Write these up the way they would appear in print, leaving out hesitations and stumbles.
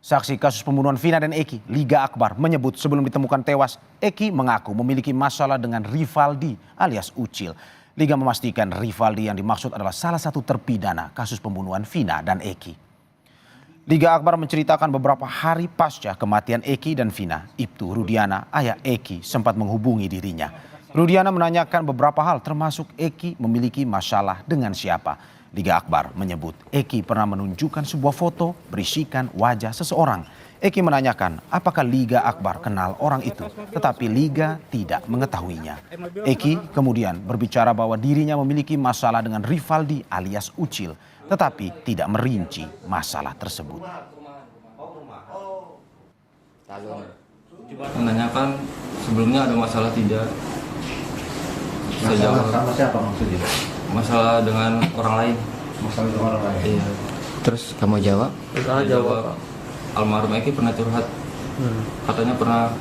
Saksi kasus pembunuhan Vina dan Eki, Liga Akbar, menyebut sebelum ditemukan tewas, Eki mengaku memiliki masalah dengan Rivaldi alias Ucil. Liga memastikan Rivaldi yang dimaksud adalah salah satu terpidana kasus pembunuhan Vina dan Eki. Liga Akbar menceritakan beberapa hari pasca kematian Eki dan Vina, Ibtu Rudiana, ayah Eki, sempat menghubungi dirinya. Rudiana menanyakan beberapa hal termasuk Eki memiliki masalah dengan siapa. Liga Akbar menyebut Eki pernah menunjukkan sebuah foto berisikan wajah seseorang. Eki menanyakan apakah Liga Akbar kenal orang itu, tetapi Liga tidak mengetahuinya. Eki kemudian berbicara bahwa dirinya memiliki masalah dengan Rivaldi alias Ucil, tetapi tidak merinci masalah tersebut. Menanyakan sebelumnya ada masalah tidak? Sama siapa maksudnya? Masalah dengan orang lain. Masalah dengan orang lain. Iya. Terus kamu jawab? Saya jawab. Almarhum Eki pernah curhat. Katanya pernah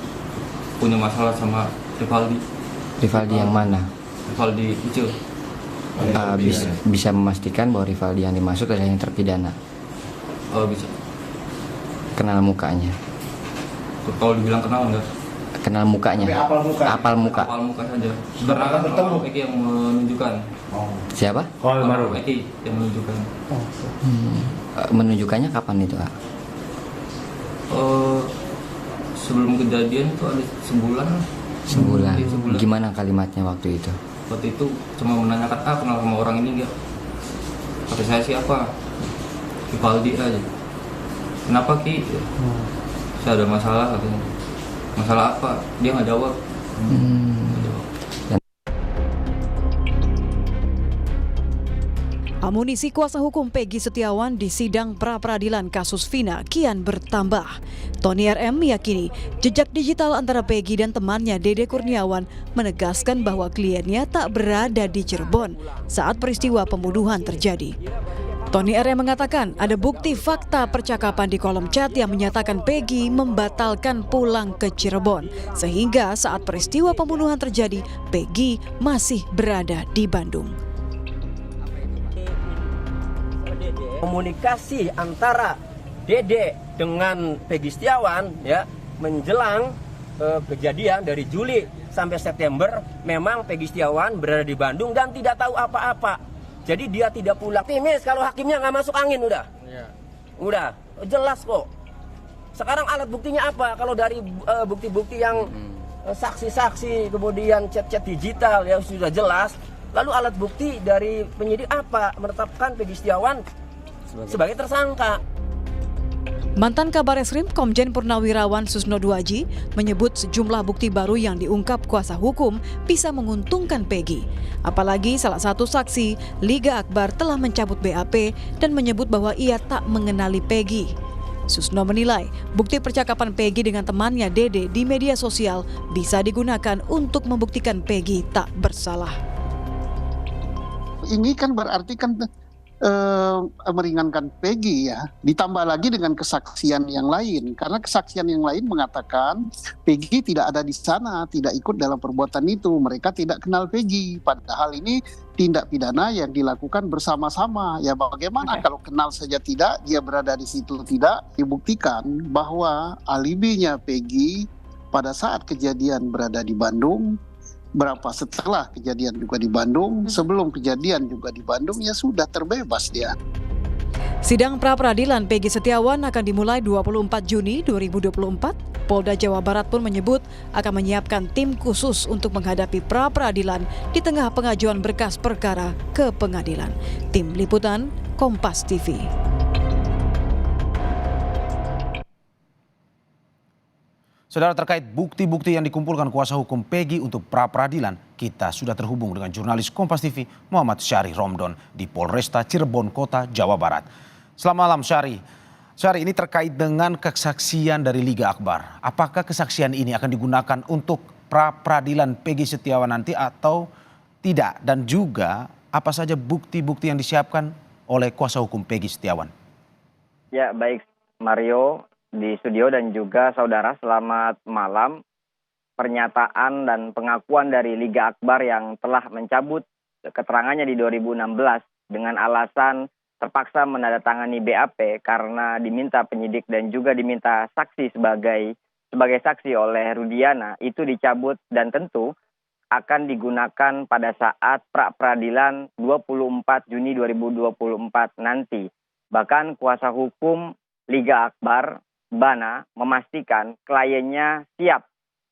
punya masalah sama Rivaldi. Rivaldi yang mana? Rivaldi Ucil. Bisa memastikan bahwa Rivaldi yang dimaksud adalah yang terpidana? Oh bisa. Kenal mukanya? Kalau dibilang kenal enggak? Kenal mukanya? Apal muka? Apal muka saja. Karena bertemu Eki yang menunjukkan. Siapa? Almarhum Eki yang menunjukkan. Menunjukkannya kapan itu, Kak? Sebelum kejadian itu ada sebulan. Sebulan. Iya, sebulan. Gimana kalimatnya waktu itu? Waktu itu cuma menanyakan, kenal sama orang ini enggak? Kata saya siapa? Rivaldi aja. Kenapa Ki? Saya ada masalah katanya. Masalah apa? Dia nggak jawab. Amunisi kuasa hukum Peggy Setiawan di sidang pra-peradilan kasus Vina kian bertambah. Tony RM meyakini jejak digital antara Peggy dan temannya Dede Kurniawan menegaskan bahwa kliennya tak berada di Cirebon saat peristiwa pembunuhan terjadi. Tony RM mengatakan ada bukti fakta percakapan di kolom chat yang menyatakan Peggy membatalkan pulang ke Cirebon. Sehingga saat peristiwa pembunuhan terjadi, Peggy masih berada di Bandung. Komunikasi antara Dede dengan Peggy Setiawan ya menjelang kejadian dari Juli sampai September memang Peggy Setiawan berada di Bandung dan tidak tahu apa-apa. Jadi dia tidak pulang. Timis kalau hakimnya nggak masuk angin udah. Udah jelas kok. Sekarang alat buktinya apa? Kalau dari bukti-bukti yang saksi-saksi kemudian chat-chat digital ya sudah jelas. Lalu alat bukti dari penyidik apa? Menetapkan Peggy Setiawan sebagai tersangka. Mantan Kabar Eskrim Komjen Purnawirawan Susno Duaji menyebut sejumlah bukti baru yang diungkap kuasa hukum bisa menguntungkan Peggy. Apalagi salah satu saksi, Liga Akbar, telah mencabut BAP dan menyebut bahwa ia tak mengenali Peggy. Susno menilai bukti percakapan Peggy dengan temannya Dede di media sosial bisa digunakan untuk membuktikan Peggy tak bersalah. Ini kan berarti kan meringankan Peggy ya, ditambah lagi dengan kesaksian yang lain, karena kesaksian yang lain mengatakan Peggy tidak ada di sana, tidak ikut dalam perbuatan itu, mereka tidak kenal Peggy, padahal ini tindak pidana yang dilakukan bersama-sama. Ya bagaimana kalau kenal saja tidak, dia berada di situ tidak, dibuktikan bahwa alibinya Peggy pada saat kejadian berada di Bandung, berapa setelah kejadian juga di Bandung, sebelum kejadian juga di Bandung, ya sudah terbebas dia. Sidang pra-peradilan Peggy Setiawan akan dimulai 24 Juni 2024. Polda Jawa Barat pun menyebut akan menyiapkan tim khusus untuk menghadapi pra-peradilan di tengah pengajuan berkas perkara ke pengadilan. Tim Liputan, Kompas TV. Saudara, terkait bukti-bukti yang dikumpulkan kuasa hukum Peggy untuk pra-peradilan, kita sudah terhubung dengan jurnalis Kompas TV Muhammad Syari Romdon di Polresta Cirebon Kota, Jawa Barat. Selamat malam Syari. Syari, ini terkait dengan kesaksian dari Liga Akbar. Apakah kesaksian ini akan digunakan untuk pra-peradilan Peggy Setiawan nanti atau tidak? Dan juga apa saja bukti-bukti yang disiapkan oleh kuasa hukum Peggy Setiawan? Ya, baik Mario di studio dan juga saudara, selamat malam. Pernyataan dan pengakuan dari Liga Akbar yang telah mencabut keterangannya di 2016 dengan alasan terpaksa menandatangani BAP karena diminta penyidik dan juga diminta saksi sebagai saksi oleh Rudiana itu dicabut dan tentu akan digunakan pada saat pra-peradilan 24 Juni 2024 nanti. Bahkan kuasa hukum Liga Akbar, Bana, memastikan kliennya siap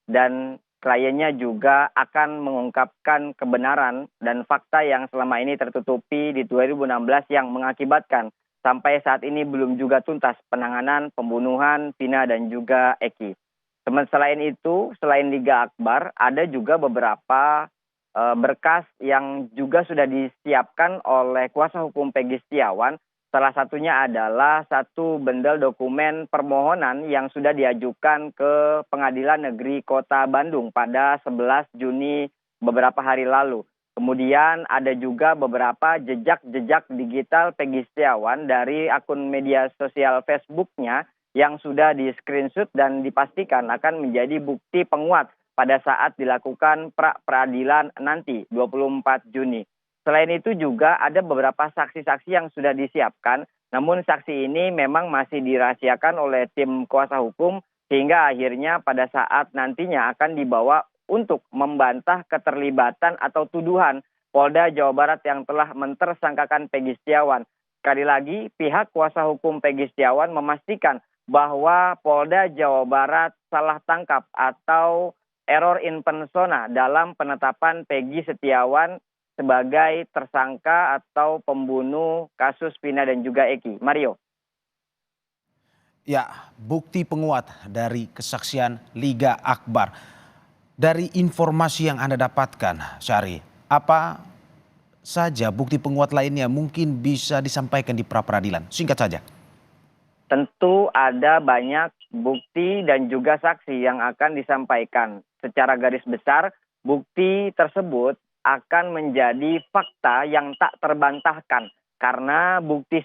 dan kliennya juga akan mengungkapkan kebenaran dan fakta yang selama ini tertutupi di 2016 yang mengakibatkan sampai saat ini belum juga tuntas penanganan pembunuhan Vina dan juga Eki. Selain itu, selain Liga Akbar, ada juga beberapa berkas yang juga sudah disiapkan oleh kuasa hukum Peggy Setiawan. Salah satunya adalah satu bendel dokumen permohonan yang sudah diajukan ke Pengadilan Negeri Kota Bandung pada 11 Juni beberapa hari lalu. Kemudian ada juga beberapa jejak-jejak digital Peggy Setiawan dari akun media sosial Facebook-nya yang sudah di-screenshot dan dipastikan akan menjadi bukti penguat pada saat dilakukan pra-peradilan nanti 24 Juni. Selain itu juga ada beberapa saksi-saksi yang sudah disiapkan, namun saksi ini memang masih dirahasiakan oleh tim kuasa hukum sehingga akhirnya pada saat nantinya akan dibawa untuk membantah keterlibatan atau tuduhan Polda Jawa Barat yang telah mentersangkakan Peggy Setiawan. Sekali lagi, pihak kuasa hukum Peggy Setiawan memastikan bahwa Polda Jawa Barat salah tangkap atau error in persona dalam penetapan Peggy Setiawan sebagai tersangka atau pembunuh kasus Vina dan juga Eki. Mario. Ya, bukti penguat dari kesaksian Liga Akbar. Dari informasi yang Anda dapatkan, Syahri, apa saja bukti penguat lainnya mungkin bisa disampaikan di pra-peradilan? Singkat saja. Tentu ada banyak bukti dan juga saksi yang akan disampaikan. Secara garis besar, bukti tersebut akan menjadi fakta yang tak terbantahkan karena bukti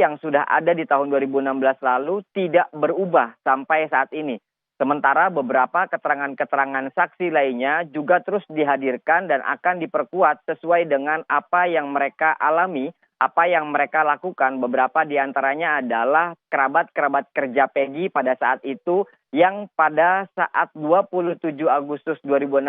yang sudah ada di tahun 2016 lalu tidak berubah sampai saat ini. Sementara beberapa keterangan-keterangan saksi lainnya juga terus dihadirkan dan akan diperkuat sesuai dengan apa yang mereka alami, apa yang mereka lakukan. Beberapa diantaranya adalah kerabat-kerabat kerja Peggy pada saat itu yang pada saat 27 Agustus 2016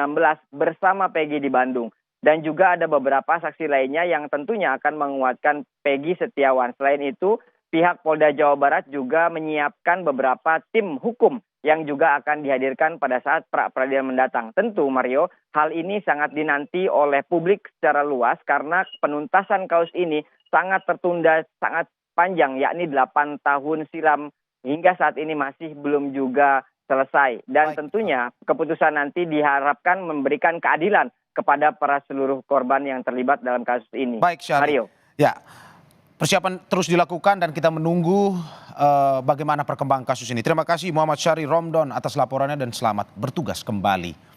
bersama Peggy di Bandung. Dan juga ada beberapa saksi lainnya yang tentunya akan menguatkan Peggy Setiawan. Selain itu, pihak Polda Jawa Barat juga menyiapkan beberapa tim hukum yang juga akan dihadirkan pada saat pra-peradilan mendatang. Tentu Mario, hal ini sangat dinanti oleh publik secara luas karena penuntasan kasus ini sangat tertunda, sangat panjang, yakni 8 tahun silam hingga saat ini masih belum juga selesai. Dan tentunya keputusan nanti diharapkan memberikan keadilan kepada para seluruh korban yang terlibat dalam kasus ini. Baik, Syahri. Mario. Ya, persiapan terus dilakukan dan kita menunggu bagaimana perkembangan kasus ini. Terima kasih Muhammad Syahri Romdon atas laporannya dan selamat bertugas kembali.